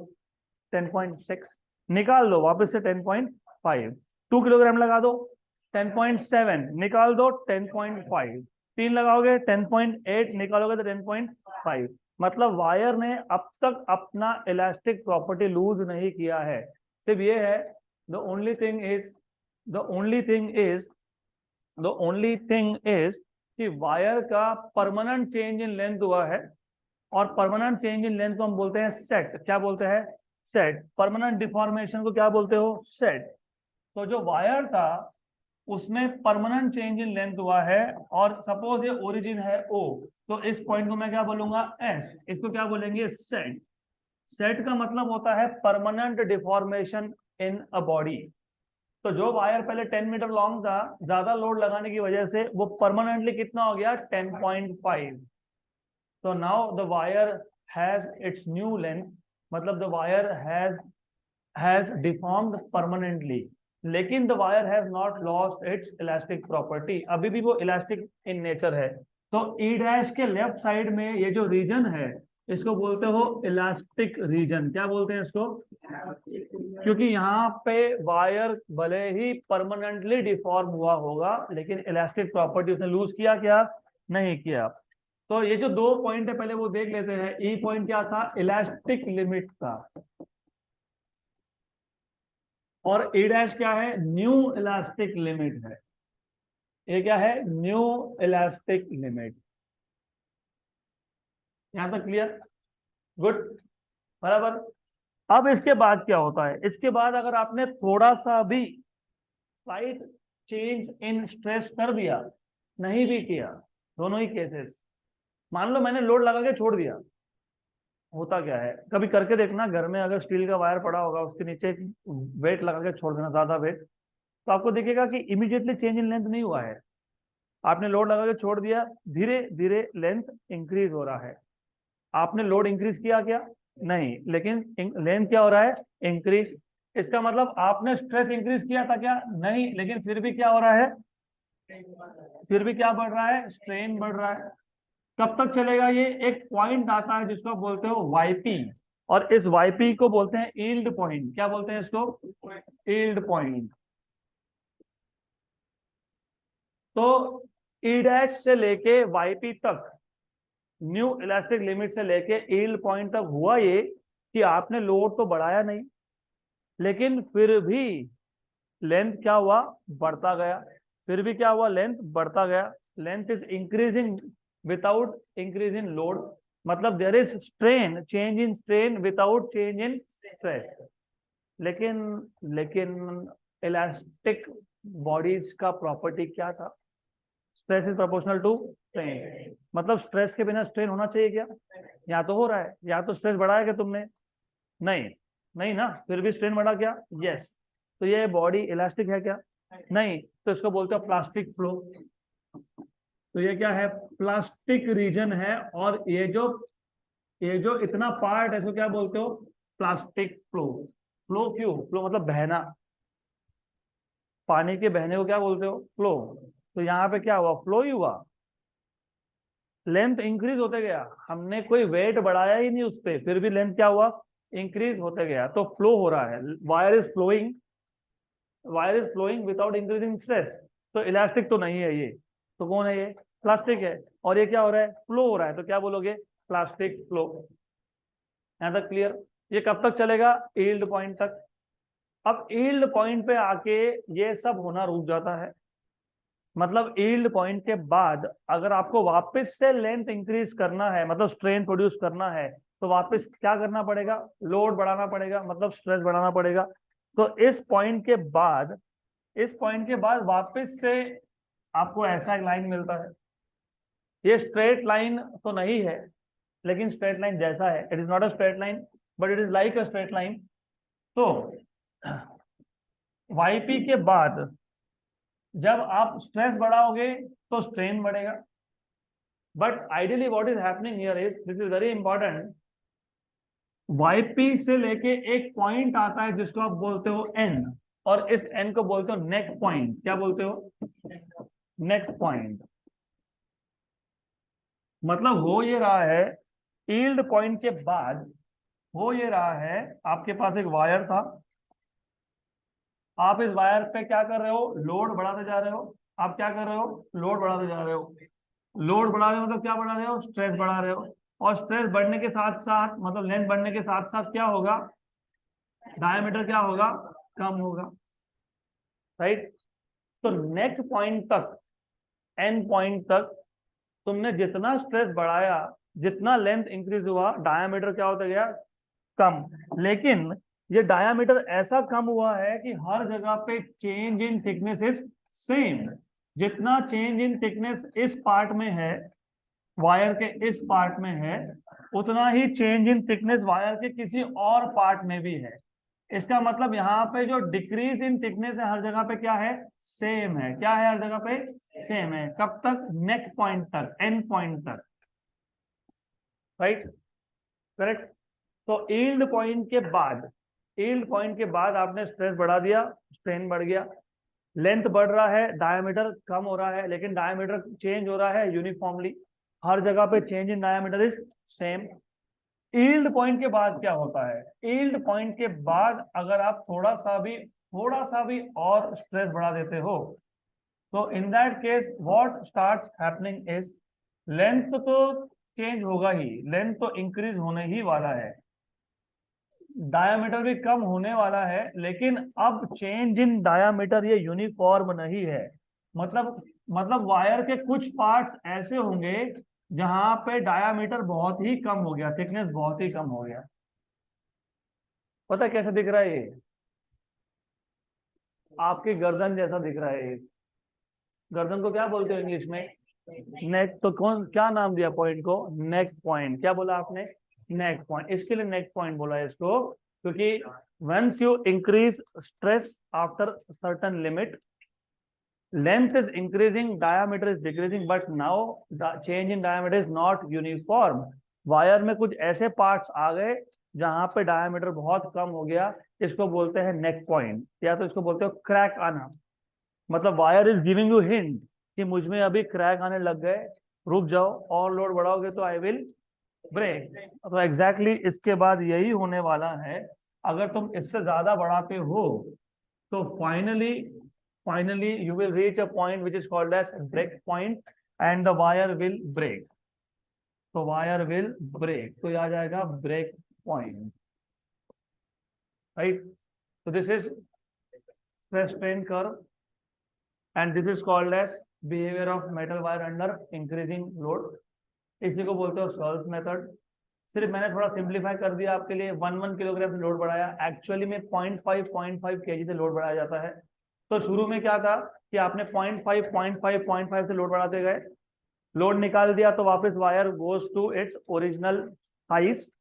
10.6, निकाल दो वापस से 10.5, 2 किलोग्राम लगा दो 10.7, निकाल दो 10.5, 3 लगाओगे 10.8, निकालोगे तो 10.5। मतलब वायर ने अब तक अपना इलास्टिक प्रॉपर्टी लूज नहीं किया है, सिर्फ ये है the only thing is the only thing is the only thing is कि वायर का परमानेंट चेंज इन लेंथ हुआ है, और परमानेंट चेंज इन लेंथ को हम बोलते हैं सेट। क्या बोलते हैं, सेट। परमानेंट डिफॉर्मेशन को क्या बोलते हो, सेट। तो जो वायर था उसमें परमानेंट चेंज इन लेंथ हुआ है, और सपोज ये ओरिजिन है ओ, तो इस पॉइंट को मैं क्या बोलूंगा एस, इसको क्या बोलेंगे सेट। सेट का मतलब होता है permanent deformation in a body. तो जो वायर पहले 10 मीटर लॉन्ग था, ज्यादा लोड लगाने की वजह से वो परमानेंटली कितना हो गया, 10.5। तो now the wire has its new length, मतलब the wire has deformed permanently, लेकिन the wire has not lost its elastic property, अभी भी वो इलास्टिक इन नेचर है। तो ई डैश के लेफ्ट साइड में ये जो रीजन है, इसको बोलते हो इलास्टिक रीजन। क्या बोलते हैं इसको? क्योंकि यहाँ पे वायर भले ही परमानेंटली डिफॉर्म हुआ होगा, लेकिन इलास्टिक प्रॉपर्टी उसने लूज किया क्या? नहीं किया। तो ये जो दो पॉइंट है पहले वो देख लेते हैं। ई पॉइंट क्या था? इलास्टिक लिमिट था, और ई डैश क्या है? न्यू इलास्टिक लिमिट है। ये क्या है? New elastic limit. यहां तक क्लियर? गुड, बराबर। अब इसके बाद क्या होता है? इसके बाद अगर आपने थोड़ा सा भी स्लाइट चेंज इन स्ट्रेस कर दिया, नहीं भी किया, दोनों ही केसेस, मान लो मैंने लोड लगा के छोड़ दिया, होता क्या है, कभी करके देखना घर में, अगर स्टील का वायर पड़ा होगा उसके नीचे वेट लगा के छोड़ देना, ज्यादा वेट, तो आपको दिखेगा कि इमीडिएटली चेंज इन लेंथ नहीं हुआ है। आपने लोड लगा के छोड़ दिया, धीरे धीरे लेंथ इंक्रीज हो रहा है। आपने लोड इंक्रीज किया क्या? नहीं, लेकिन लेंथ क्या हो रहा है? इंक्रीज। इसका मतलब आपने स्ट्रेस इंक्रीज किया था क्या? नहीं, लेकिन फिर भी क्या हो रहा है? फिर भी क्या बढ़ रहा है? स्ट्रेन बढ़ रहा है। कब तक चलेगा ये? एक पॉइंट आता है जिसको बोलते हो वाईपी, और इस वाईपी को बोलते हैं यील्ड पॉइंट। क्या बोलते हैं इसको? Yield point. तो ई डैश से लेके वाईपी तक, न्यू इलास्टिक लिमिट से लेके यील्ड पॉइंट तक हुआ ये कि आपने लोड तो बढ़ाया नहीं, लेकिन फिर भी लेंथ क्या हुआ? बढ़ता गया। फिर भी क्या हुआ? लेंथ बढ़ता गया। Length is increasing without increase in load, मतलब there is strain, change in strain without change in stress. लेकिन लेकिन इलास्टिक बॉडीज का प्रॉपर्टी क्या था? Stress is proportional to strain. मतलब स्ट्रेस के बिना स्ट्रेन होना चाहिए क्या? या तो हो रहा है, या तो स्ट्रेस बढ़ाया क्या तुमने? नहीं, नहीं ना, फिर भी स्ट्रेन बढ़ा क्या? यस। तो ये बॉडी इलास्टिक है क्या? नहीं, तो इसको बोलते हैं प्लास्टिक फ्लो। तो ये क्या है? प्लास्टिक रीजन है। और ये जो इतना पार्ट है इसको क्या बोलते हो? Plastic flow. फ्लो क्यों? फ्लो मतलब बहना, पानी के बहने को क्या बोलते हो? फ्लो। तो यहाँ पे क्या हुआ? फ्लो ही हुआ। लेंथ इंक्रीज होते गया, हमने कोई वेट बढ़ाया ही नहीं उस पर, फिर भी लेंथ क्या हुआ? इंक्रीज होते गया। तो फ्लो हो रहा है, wire is flowing, wire is flowing without increasing stress. तो इलास्टिक तो नहीं है ये, तो कौन है ये? प्लास्टिक है। और ये क्या हो रहा है? फ्लो हो रहा है, तो क्या बोलोगे? Plastic flow. यहां तक क्लियर? ये कब तक चलेगा? यील्ड पॉइंट तक। अब यील्ड पॉइंट पे आके ये सब होना रुक जाता है। मतलब यील्ड पॉइंट के बाद अगर आपको वापस से लेंथ इंक्रीज करना है, मतलब स्ट्रेन प्रोड्यूस करना है, तो वापस क्या करना पड़ेगा? लोड बढ़ाना पड़ेगा, मतलब स्ट्रेस बढ़ाना पड़ेगा। तो इस पॉइंट के बाद वापस से आपको ऐसा एक लाइन मिलता है। ये स्ट्रेट लाइन तो नहीं है, लेकिन स्ट्रेट लाइन जैसा है। It is not a straight line, but it is like a straight line. तो वाईपी के बाद जब आप स्ट्रेस बढ़ाओगे तो स्ट्रेन बढ़ेगा। But ideally what is happening here is, this is very important, YP से लेके एक पॉइंट आता है जिसको आप बोलते हो एन, और इस एन को बोलते हो नेक पॉइंट। क्या बोलते हो? नेक पॉइंट। मतलब हो ये रहा है, यील्ड पॉइंट के बाद हो ये रहा है, आपके पास एक वायर था, आप इस वायर पे क्या कर रहे हो? लोड बढ़ाते जा रहे हो। आप क्या कर रहे हो? लोड बढ़ाते जा रहे हो। लोड बढ़ा रहे हो मतलब क्या बढ़ा रहे हो? स्ट्रेस बढ़ा रहे हो। और स्ट्रेस बढ़ने के साथ साथ, मतलब लेंथ बढ़ने के साथ साथ क्या होगा? डायमीटर क्या होगा? कम होगा, राइट? तो नेक पॉइंट तक, एन पॉइंट तक तुमने जितना स्ट्रेस बढ़ाया, जितना लेंथ इंक्रीज हुआ, डायमीटर क्या होता गया? कम। लेकिन ये डायमीटर ऐसा कम हुआ है कि हर जगह पे change in thickness is same. जितना चेंज इन थिकनेस इस पार्ट में है, वायर के इस पार्ट में है, उतना ही चेंज इन थिकनेस वायर के किसी और पार्ट में भी है। इसका मतलब यहाँ पे जो डिक्रीज इन थिकनेस है हर जगह पे क्या है, सेम है। क्या है हर जगह पे, सेम है। कब तक, नेक पॉइंट तक, एंड पॉइंट तक, राइट, करेक्ट। तो यील्ड पॉइंट के बाद आपने स्ट्रेस बढ़ा दिया, स्ट्रेन बढ़ गया, लेंथ बढ़ रहा है, डायमीटर कम हो रहा है, लेकिन डायमीटर चेंज हो रहा है यूनिफॉर्मली, हर जगह पे change in diameter is same. Yield point के बाद क्या होता है, यील्ड पॉइंट के बाद अगर आप थोड़ा सा भी और स्ट्रेस बढ़ा देते हो, तो in that case what starts happening is, length तो चेंज होगा ही, लेंथ तो इंक्रीज होने ही वाला है, डायामीटर भी कम होने वाला है, लेकिन अब चेंज इन डायामीटर ये यूनिफॉर्म नहीं है। मतलब वायर के कुछ पार्ट्स ऐसे होंगे जहां पे डायामीटर बहुत ही कम हो गया, थिकनेस बहुत ही कम हो गया। पता है कैसे दिख रहा है ये, आपकी गर्दन जैसा दिख रहा है ये। गर्दन को क्या बोलते हो इंग्लिश में, नेक। तो कौन क्या नाम दिया पॉइंट को, नेक पॉइंट। क्या बोला आपने, नेक पॉइंट। इसके लिए नेक पॉइंट बोला है इसको, क्योंकि once you increase stress after certain limit, length is increasing, diameter is decreasing, but now the change in diameter is not uniform। Wire में कुछ ऐसे पार्ट्स आ गए जहां पे डायमीटर बहुत कम हो गया, इसको बोलते हैं नेक पॉइंट, या तो इसको बोलते हो क्रैक आना। मतलब wire is giving you hint कि मुझ में अभी क्रैक आने लग गए, रुक जाओ, और लोड बढ़ाओगे तो आई विल ब्रेक। तो एग्जैक्टली इसके बाद यही होने वाला है। अगर तुम इससे ज्यादा बढ़ाते हो तो finally you will reach a point which is called as break point, and the wire will break. तो वायर विल ब्रेक, तो आ जाएगा ब्रेक पॉइंट, राइट। तो this is stress strain curve, and this is called as behaviour of metal wire under increasing load. इसी को बोलते हो सर्ल्स method. सिर्फ मैंने थोड़ा सिंप्लीफाई कर दिया आपके लिए, 1 किलोग्राम से लोड बढ़ाया, एक्चुअली में 0.5 केजी से लोड बढ़ाया जाता है। तो शुरू में क्या था कि आपने 0.5 से लोड बढ़ाते गए, लोड निकाल दिया तो वापस wire goes to its original size,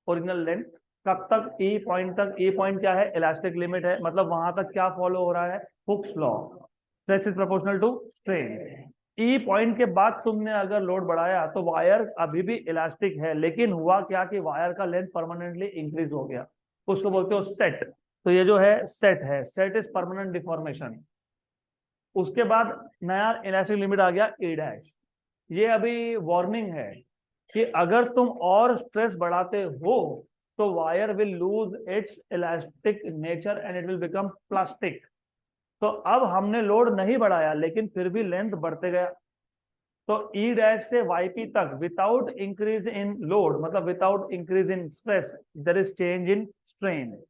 original length. कब तक, ई पॉइंट तक। ई पॉइंट क्या है, इलास्टिक लिमिट है, मतलब वहां तक क्या फॉलो हो रहा है, Hooke's law, stress is proportional to strain. E point के बाद तुमने अगर लोड बढ़ाया तो वायर अभी भी इलास्टिक है, लेकिन हुआ क्या कि वायर का लेंथ परमानेंटली इंक्रीज हो गया, उसको बोलते हो सेट। तो ये जो है सेट है, सेट इज परमानेंट डिफॉर्मेशन। उसके बाद नया इलास्टिक लिमिट आ गया ए डैश। ये अभी वार्निंग है कि अगर तुम और स्ट्रेस बढ़ाते हो तो wire will lose its elastic nature and it will become plastic. तो अब हमने लोड नहीं बढ़ाया, लेकिन फिर भी लेंथ बढ़ते गया। तो ई डैश से वाईपी तक विदाउट इंक्रीज इन लोड, मतलब without increase in stress, there is change in strain.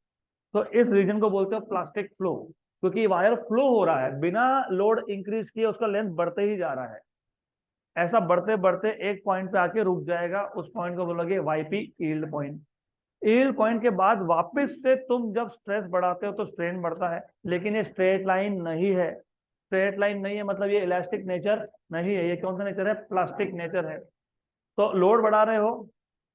तो इस रीजन को बोलते हैं प्लास्टिक फ्लो, क्योंकि वायर फ्लो हो रहा है, बिना लोड इंक्रीज किए उसका लेंथ बढ़ते ही जा रहा है। ऐसा बढ़ते बढ़ते एक पॉइंट पे आके रुक जाएगा, उस पॉइंट को बोलोगे YP, yield point. Yield point के बाद वापस से तुम जब स्ट्रेस बढ़ाते हो तो स्ट्रेन बढ़ता है, लेकिन ये स्ट्रेट लाइन नहीं है। स्ट्रेट लाइन नहीं है मतलब ये इलास्टिक नेचर नहीं है। ये कौन सा नेचर है, प्लास्टिक नेचर है। तो लोड बढ़ा रहे हो,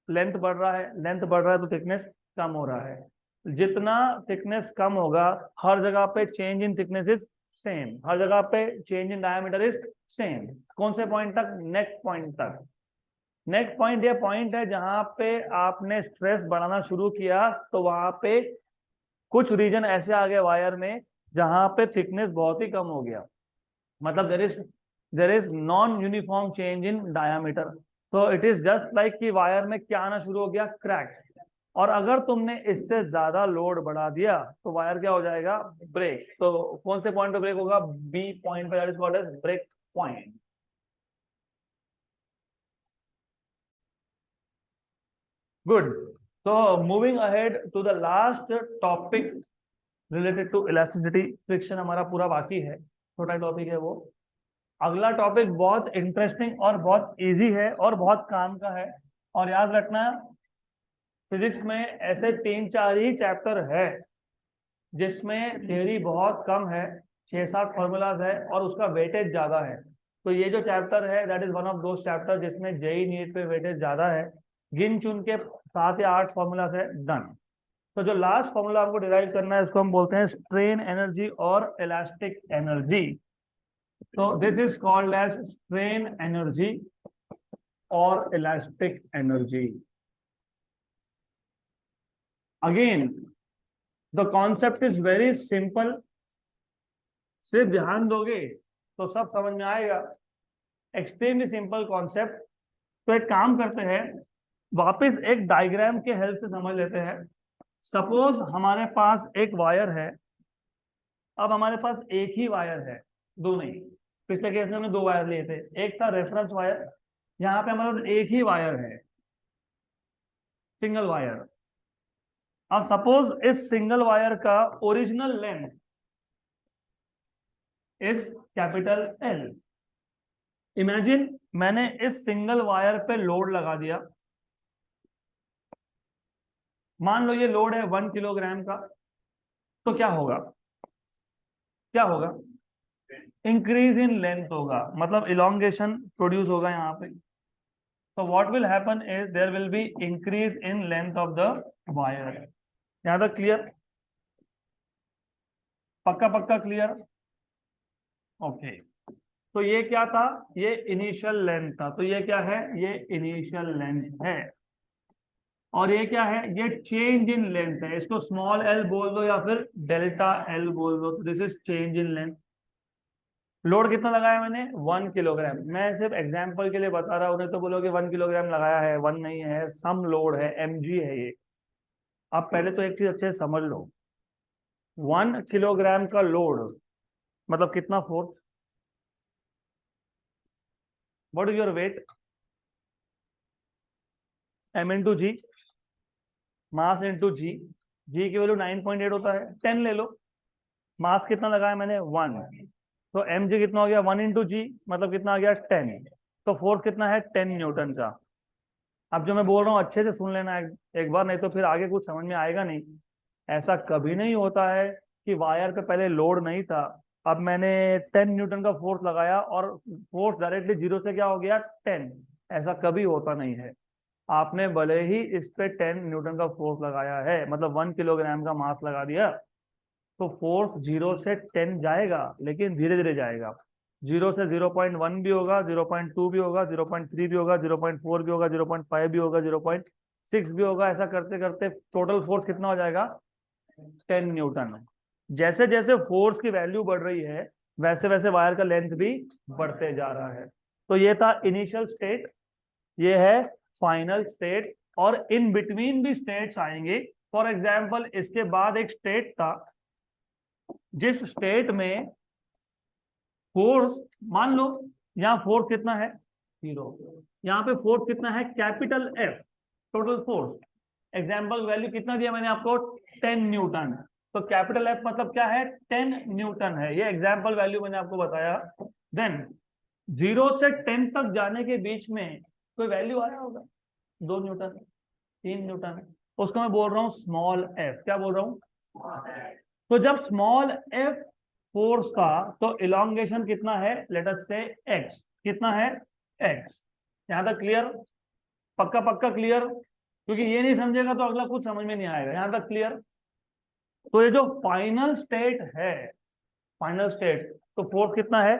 लेंथ बढ़ रहा है, लेंथ बढ़ रहा है तो थिकनेस कम हो रहा है। जितना थिकनेस कम होगा, हर जगह पे change in thickness is same, हर जगह पे change in diameter is same. कौन से पॉइंट तक, नेक्स्ट पॉइंट तक। नेक्स्ट पॉइंट ये पॉइंट है जहां पे आपने स्ट्रेस बढ़ाना शुरू किया, तो वहां पे कुछ रीजन ऐसे आ गए वायर में जहां पे थिकनेस बहुत ही कम हो गया, मतलब there is non uniform change in diameter. तो इट इज जस्ट लाइक कि वायर में क्या आना शुरू हो गया, क्रैक। और अगर तुमने इससे ज्यादा लोड बढ़ा दिया तो वायर क्या हो जाएगा, ब्रेक। तो कौन से पॉइंट पे ब्रेक होगा, बी पॉइंट पे, that is called as break point. Good. So moving ahead to the last topic related to elasticity, friction हमारा पूरा बाकी है, छोटा टॉपिक है वो। अगला टॉपिक बहुत इंटरेस्टिंग और बहुत इजी है और बहुत काम का है। और याद रखना, फिजिक्स में ऐसे 3-4 ही चैप्टर है जिसमें थियरी बहुत कम है, 6-7 फॉर्मूलाज है और उसका वेटेज ज्यादा है। तो ये जो चैप्टर है that is one of those chapter जिसमें जेई नीट पे वेटेज ज्यादा है। गिन चुन के 7 या 8 फॉर्मूलाज है, डन। तो जो लास्ट फॉर्मूला आपको डिराइव करना है इसको हम बोलते हैं स्ट्रेन एनर्जी और इलास्टिक एनर्जी। तो this is called as strain energy और elastic energy. Again the concept is very simple, सिर्फ ध्यान दोगे तो सब समझ में आएगा। Extremely simple concept. तो एक काम करते हैं, वापस एक डायग्राम के हेल्प से समझ लेते हैं। सपोज हमारे पास एक वायर है। अब हमारे पास एक ही वायर है, दो नहीं। पिछले केस में हमने दो वायर लिए थे, एक था रेफरेंस वायर, यहाँ पे हमारे पास एक ही वायर है, सिंगल वायर। अब सपोज इस सिंगल वायर का original length is capital L. Imagine मैंने इस सिंगल वायर पे लोड लगा दिया। मान लो ये लोड है 1 किलोग्राम का। तो क्या होगा, क्या होगा? इंक्रीज इन लेंथ होगा, मतलब इलोंगेशन प्रोड्यूस होगा यहाँ पे। तो what will happen is there will be increase in length of the wire. यहाँ तक क्लियर? पक्का पक्का क्लियर? ओके। तो ये क्या था? ये इनिशियल लेंथ था। तो ये क्या है? ये इनिशियल लेंथ है। और ये क्या है? ये चेंज इन लेंथ है। इसको स्मॉल एल बोल दो या फिर डेल्टा एल बोल दो। तो this is change in length. Load कितना लगाया मैंने? 1 किलोग्राम। मैं सिर्फ एग्जांपल के लिए बता रहा हूँ, उन्हें तो बोलोगे 1 किलोग्राम लगाया है, वन नहीं है, सम लोड है, एमजी है ये। आप पहले तो एक चीज अच्छे से समझ लो, 1 किलोग्राम का लोड मतलब कितना force? What is your weight? M into G, mass into G. G की वैल्यू 9.8 होता है, 10 ले लो। मास कितना लगाया मैंने? 1। तो एम जी कितना हो गया? 1 इंटू जी, मतलब कितना आ गया? 10। तो फोर्स कितना है? 10 न्यूटन का। अब जो मैं बोल रहा हूँ अच्छे से सुन लेना एक बार, नहीं तो फिर आगे कुछ समझ में आएगा नहीं। ऐसा कभी नहीं होता है कि वायर पे पहले लोड नहीं था, अब मैंने 10 न्यूटन का फोर्स लगाया और फोर्स डायरेक्टली जीरो से क्या हो गया? 10। ऐसा कभी होता नहीं है। आपने भले ही इस पे 10 न्यूटन का फोर्स लगाया है, मतलब 1 किलोग्राम का मास लगा दिया, तो फोर्स 0 से 10 जाएगा, लेकिन धीरे धीरे जाएगा। 0 से 0.1 भी होगा, 0.2 भी होगा, 0.3 भी होगा, 0.4 भी होगा, 0.5 भी होगा, 0.6 भी होगा। ऐसा करते करते टोटल फोर्स कितना हो जाएगा? 10 न्यूटन। जैसे जैसे फोर्स की वैल्यू बढ़ रही है, वैसे वैसे वायर का लेंथ भी बढ़ते जा रहा है। तो ये था इनिशियल स्टेट, ये है फाइनल स्टेट, और इन बिटवीन भी स्टेट्स आएंगे। फॉर एग्जाम्पल इसके बाद एक स्टेट था जिस स्टेट में फोर्स, मान लो यहाँ फोर्स कितना है? 0। यहाँ पे फोर्स कितना है? Capital F, total force. Example value कितना दिया मैंने आपको? 10 न्यूटन। तो कैपिटल एफ मतलब क्या है? 10 न्यूटन है। ये एग्जाम्पल वैल्यू मैंने आपको बताया। देन 0 से 10 तक जाने के बीच में कोई वैल्यू आया होगा, 2 न्यूटन, 3 न्यूटन, उसको मैं बोल रहा हूँ स्मॉल एफ। क्या बोल रहा हूँ? तो जब स्मॉल एफ फोर्स का, तो इलोंगेशन कितना है? लेट अस से एक्स। कितना है? एक्स। यहां तक क्लियर? पक्का पक्का क्लियर? क्योंकि ये नहीं समझेगा तो अगला कुछ समझ में नहीं आएगा। यहां तक क्लियर? तो ये जो फाइनल स्टेट है, फाइनल स्टेट, तो फोर्स कितना है?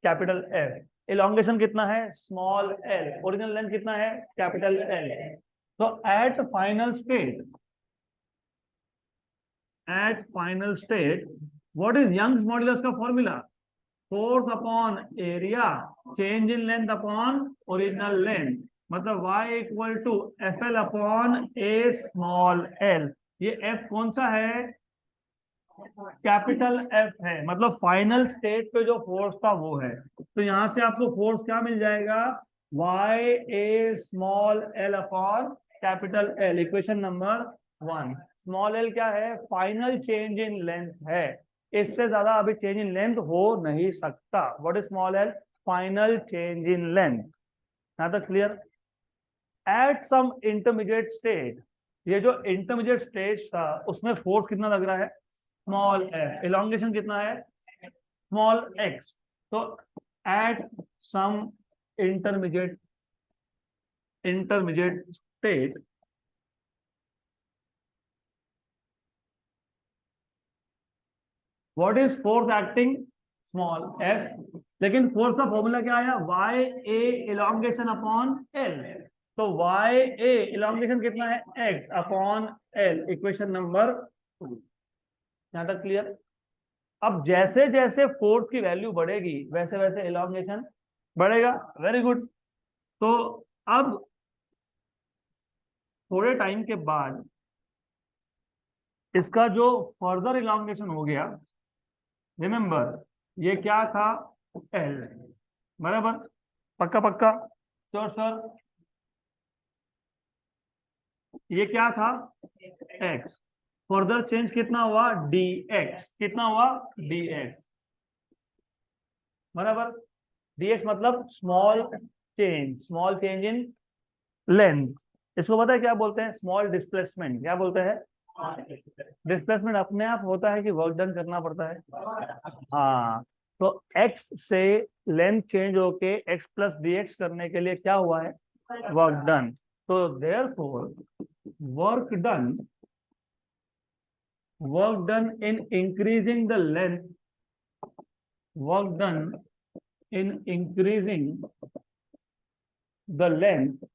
Capital F. इलोंगेशन कितना है? Small L. ओरिजिनल लेंथ कितना है? Capital L. तो at final state what is Young's modulus का फॉर्मूला? Force upon area, change in length upon original length, मतलब y equal to F L upon A small L. ये f कौन सा है? कैपिटल F है, मतलब फाइनल स्टेट पे जो फोर्स था वो है। तो यहां से आपको फोर्स क्या मिल जाएगा? y a small l upon capital L। Equation number 1। Small l क्या है? फाइनल चेंज इन लेंथ है। इससे ज्यादा अभी चेंज इन लेंथ हो नहीं सकता। What is small l? Final change in length. यहां तक clear? At some intermediate state, ये जो इंटरमीडिएट स्टेज था उसमें फोर्स कितना लग रहा है? Small F. इलोंगेशन कितना है? Small X. तो at some intermediate intermediate state, what is force acting small F, लेकिन फोर्स का फॉर्मूला क्या आया, Y A elongation upon L. तो वाई ए इलोंगेशन कितना है, X upon L, equation number 2। यहां तक क्लियर। अब जैसे जैसे फोर्स की वैल्यू बढ़ेगी वैसे वैसे इलोंगेशन बढ़ेगा। Very good. तो अब थोड़े टाइम के बाद इसका जो फर्दर इलोंगेशन हो गया, रिमेंबर ये क्या था, एल, बराबर, पक्का पक्का, श्योर श्योर, ये क्या था, एक्स, फर्दर चेंज कितना हुआ, डी एक्स, कितना हुआ, डी एक्स, बराबर। डी एक्स मतलब स्मॉल चेंज इन लेंथ। इसको पता है क्या बोलते हैं, स्मॉल डिस्प्लेसमेंट। क्या बोलते हैं, डिस्प्लेसमेंट अपने आप होता है कि वर्क डन करना पड़ता है। हाँ, तो x से लेंथ चेंज होके x प्लस डी एक्स करने के लिए क्या हुआ है, वर्क डन। तो therefore work done, work done in increasing the length, work done in increasing the length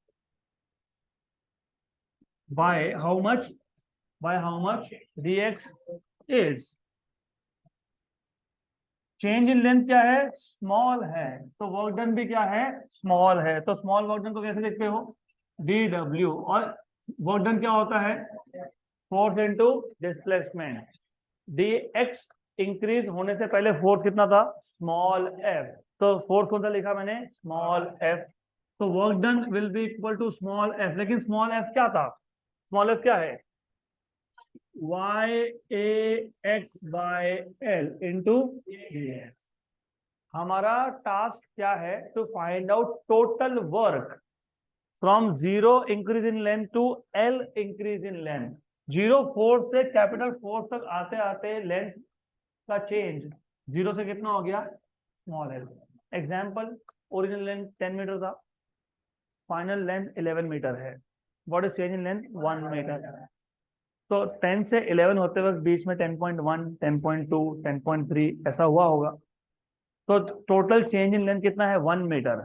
by how much dx is, change in length क्या है, स्मॉल है, तो वर्क डन भी क्या है, स्मॉल है। तो स्मॉल वर्क डन को कैसे लिखते हो, डी डब्ल्यू, और वर्क डन क्या होता है, force into displacement. D x increase होने से पहले फोर्स कितना था, स्मॉल एफ, तो फोर्स कौन सा लिखा मैंने, स्मॉल एफ। तो work done will be equal to small F, लेकिन स्मॉल एफ क्या था, स्मॉल एफ क्या है, Y A X by L into D X. हमारा टास्क क्या है, to find out total work from zero increase in length to L increase in length. Zero force से capital force तक आते आते लेंथ का चेंज जीरो से कितना हो गया, small L. Example, original length 10 metre था, फाइनल लेंथ 11 मीटर है, what is change in length, 1 metre. तो 10 से 11 होते वक्त बीच में 10.1, 10.2, 10.3 ऐसा हुआ होगा। तो टोटल चेंज इन लेंथ कितना है, 1 मीटर।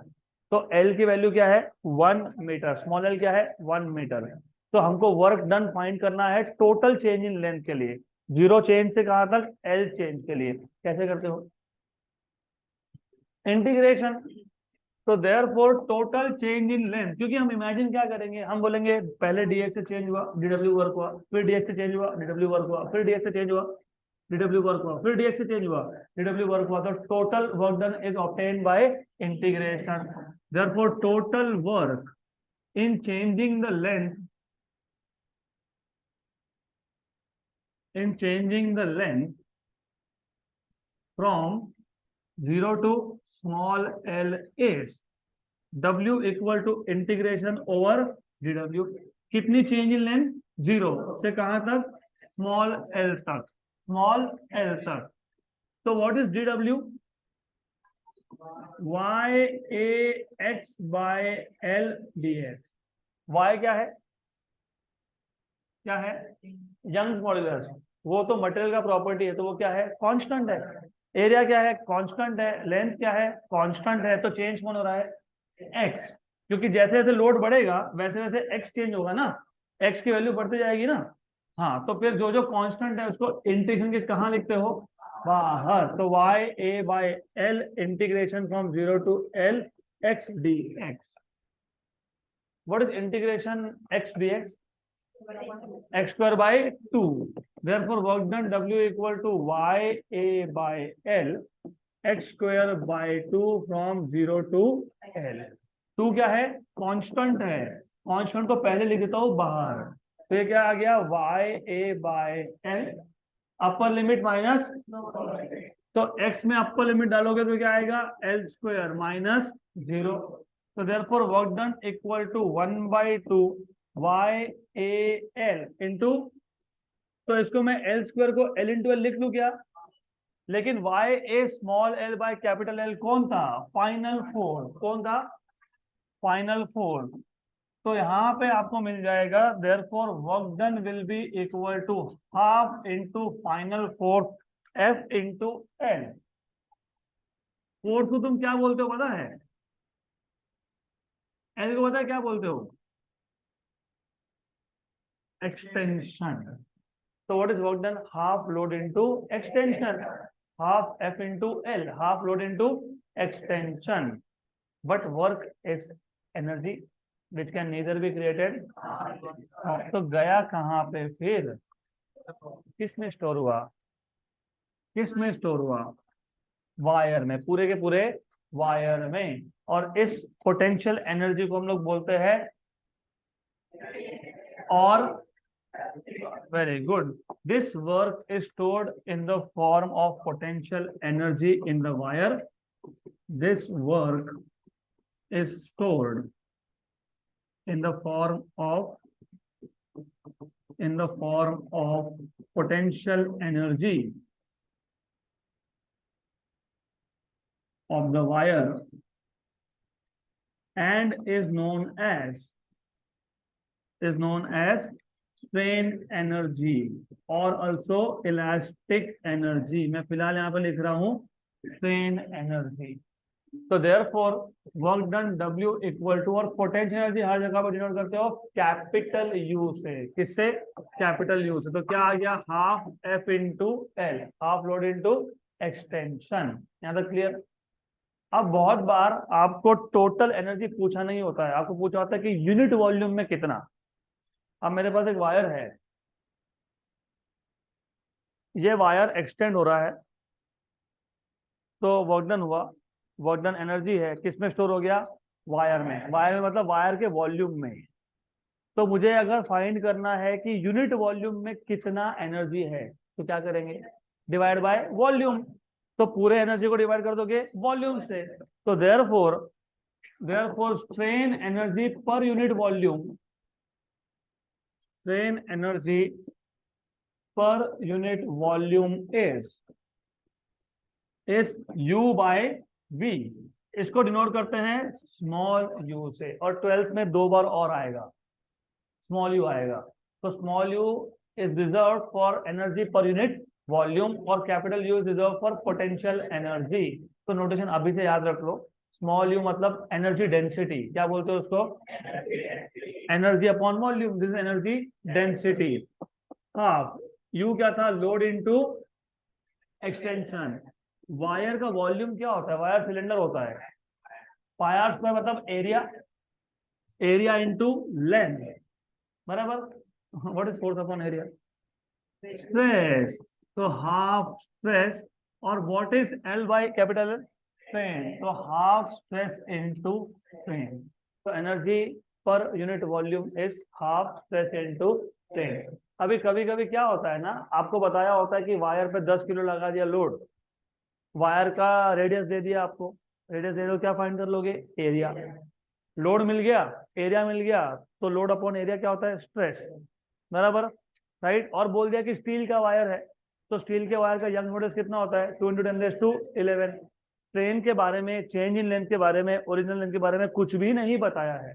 तो एल की वैल्यू क्या है, 1 मीटर, स्मॉल एल क्या है, 1 मीटर। तो हमको वर्क डन फाइंड करना है टोटल चेंज इन लेंथ के लिए, जीरो चेंज से कहां तक, एल चेंज के लिए। कैसे करते हो, इंटीग्रेशन। तो therefore total change in length, क्योंकि हम इमेजिन क्या करेंगे, हम बोलेंगे पहले डीएक्स से चेंज हुआ, डीडब्ल्यू वर्क हुआ, फिर डीएक्स से चेंज हुआ, डीडब्ल्यू वर्क हुआ, फिर डीएक्स से चेंज हुआ, डीडब्ल्यू वर्क हुआ, फिर डीएक्स से चेंज हुआ, डीडब्ल्यू वर्क हुआ। तो total work done is obtained by integration. Therefore total work in changing the length, in changing the length from 0 to small l is w equal to integration over dw। कितनी change in length, zero से कहां तक, small L तक, small L तक। तो what is dw, y a x by l dx। y क्या है, क्या है, यंग्स मॉड्यूलस, वो तो मटेरियल का प्रॉपर्टी है, तो वो क्या है, कांस्टेंट है। एरिया क्या है, कांस्टेंट है। लेंथ क्या है, कांस्टेंट है। तो चेंज कौन हो रहा है, एक्स, क्योंकि जैसे जैसे लोड बढ़ेगा वैसे वैसे एक्स चेंज होगा ना, एक्स की वैल्यू बढ़ती जाएगी ना। हाँ, तो फिर जो जो कांस्टेंट है उसको इंटीग्रेशन के कहाँ लिखते हो, बाहर। तो Y A by L integration from 0 to L X D X. What is integration X D X, x square by 2। Therefore, work done W equal to y a by L x square by 2 from 0 to L। 2 क्या है, constant है, constant को पहले लिख देता हूं बाहर। तो ये क्या आ गया, y a by L, upper limit minus, तो x में अपर लिमिट डालोगे तो क्या आएगा, L स्क्वायर माइनस 0। तो therefore work done equal to 1/2 y a l into, तो इसको मैं एल स्क्वायर को एल इंटू एल लिख लू क्या, लेकिन Y A small L by capital L कौन था, फाइनल फोर्स, कौन था, फाइनल फोर्स। तो यहाँ पे आपको मिल जाएगा, therefore work done will be equal to half into final force F into L. Force को तुम क्या बोलते हो पता है? एल को पता है क्या बोलते हो? Extension. So what is work done? Half load into extension. Half F into L. Half load into extension. But work is energy which can neither be created. तो गया कहाँ पे फिर? किसमें स्टोर हुआ? किसमें स्टोर हुआ? वायर में, पूरे के पूरे वायर में। और इस पोटेंशियल एनर्जी को हम लोग बोलते हैं, और very good. This work is stored in the form of potential energy in the wire. This work is stored in the form of potential energy of the wire and is known as strain energy or also elastic energy. मैं फिलहाल यहाँ पे लिख रहा हूँ strain energy. तो therefore work done W equal to, और potential energy हर जगह पर डिनोट करते हो कैपिटल यू से। किससे? कैपिटल यू से। तो क्या आ गया? Half F into L, half load into extension. यहाँ तक क्लियर? अब बहुत बार आपको टोटल एनर्जी पूछा नहीं होता है, आपको पूछा होता है कि यूनिट वॉल्यूम में कितना। अब मेरे पास एक वायर है, ये वायर एक्सटेंड हो रहा है, तो वर्क डन हुआ, वर्क डन एनर्जी है, किसमें स्टोर हो गया? वायर में। वायर में मतलब वायर के वॉल्यूम में। तो मुझे अगर फाइंड करना है कि यूनिट वॉल्यूम में कितना एनर्जी है, तो क्या करेंगे? Divide by volume. तो पूरे एनर्जी को डिवाइड कर दोगे वॉल्यूम से। तो therefore strain energy per unit volume, strain energy per unit volume is U by V। इसको डिनोट करते हैं स्मॉल u से, और 12th में 2 बार और आएगा, स्मॉल u आएगा। तो small u is reserve for energy per unit volume, और capital U is reserve for potential energy. तो नोटेशन अभी से याद रख लो। स्मॉल u मतलब एनर्जी डेंसिटी, क्या बोलते हो उसको? Energy upon volume, this is energy density. हाँ, U क्या था? Load into extension. वायर का वॉल्यूम क्या होता है? वायर सिलेंडर होता है। पाई आर स्क्वायर मतलब एरिया, एरिया इनटू लेंथ, बराबर। What is force upon area? Stress. तो हाफ स्ट्रेस, और what is L by capital strain? तो हाफ स्ट्रेस इनटू स्ट्रेन। तो energy per unit volume is half stress into strain. अभी कभी कभी क्या होता है ना, आपको बताया होता है कि वायर पे 10 किलो लगा दिया लोड, वायर का रेडियस दे दिया आपको, रेडियस दे दो, क्या फाइंड कर लोगे? एरिया। लोड मिल गया, एरिया मिल गया, तो लोड अपॉन एरिया क्या होता है? स्ट्रेस, बराबर, राइट। और बोल दिया कि स्टील का वायर है, तो स्टील के वायर का यंग मॉड्यूलस कितना होता है? 2 × 10⁻11। ट्रेन के बारे में, चेंज इन लेंथ के बारे में, ओरिजिनल लेंथ के बारे में कुछ भी नहीं बताया है,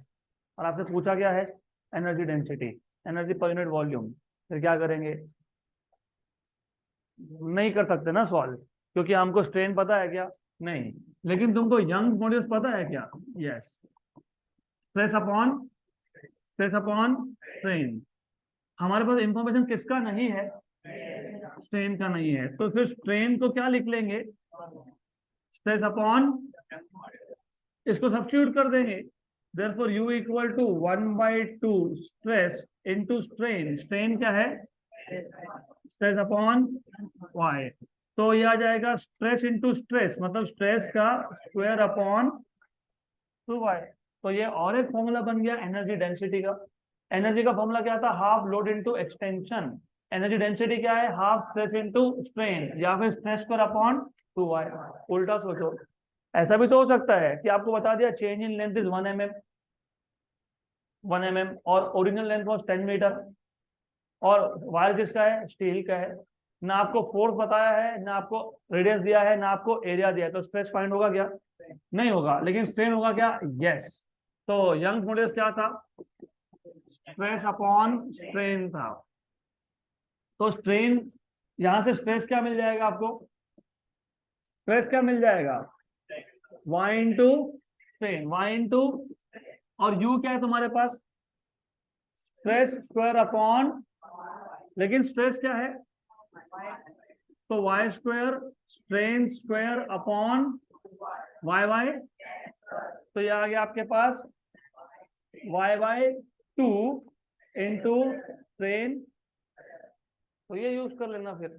और आपसे पूछा क्या है? Energy density, energy per unit volume. फिर क्या करेंगे? नहीं कर सकते ना सॉल्व, क्योंकि हमको स्ट्रेन पता है क्या? नहीं। लेकिन तुमको यंग मॉड्यूलस पता है क्या? यस। Stress upon strain. हमारे पास इंफॉर्मेशन किसका नहीं है? स्ट्रेन का नहीं है। तो फिर स्ट्रेन को क्या लिख लेंगे? स्ट्रेस अपॉन, इसको सब्स्टिट्यूट कर देंगे। therefore U equal to 1/2 stress into strain. Strain क्या है? Stress upon Y. तो ये आ जाएगा स्ट्रेस इनटू स्ट्रेस, मतलब स्ट्रेस का स्क्वायर अपॉन 2y। तो ये और एक फॉर्मूला बन गया एनर्जी डेंसिटी का। एनर्जी का फॉर्मूला क्या था? Half load into extension. Energy density क्या है? हाफ स्ट्रेस इनटू स्ट्रेन, या फिर स्ट्रेस स्क्वायर अपॉन 2y। उल्टा सोचो, ऐसा भी तो हो सकता है कि आपको बता दिया change in length is 1 mm, और ओरिजिनल लेंथ वॉज 10 मीटर, और वायर किसका है? स्टील का है। ना आपको फोर्स बताया है, ना आपको रेडियस दिया है, ना आपको एरिया दिया है, तो स्ट्रेस फाइंड होगा क्या? नहीं होगा। लेकिन स्ट्रेन होगा क्या? यस। तो यंग मॉड्यूलस क्या था? स्ट्रेस अपॉन स्ट्रेन था। तो स्ट्रेन यहां से स्ट्रेस क्या मिल जाएगा आपको, स्ट्रेस क्या मिल जाएगा, y into strain, y into, और u क्या है तुम्हारे पास, स्ट्रेस स्क्वायर अपॉन, लेकिन स्ट्रेस क्या है, तो Y square strain square upon Y Y, तो ये आ गया आपके पास वाई बाई 2 इंटू स्ट्रेन, तो ये यूज कर लेना फिर।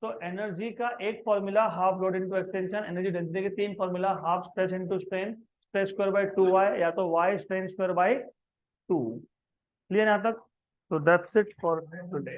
तो एनर्जी का एक formula half load into extension, energy density के तीन formula, half stress into strain, stress square by 2y, या तो y strain square by 2। Clear यहाँ तक? तो दैट्स इट फॉर टुडे।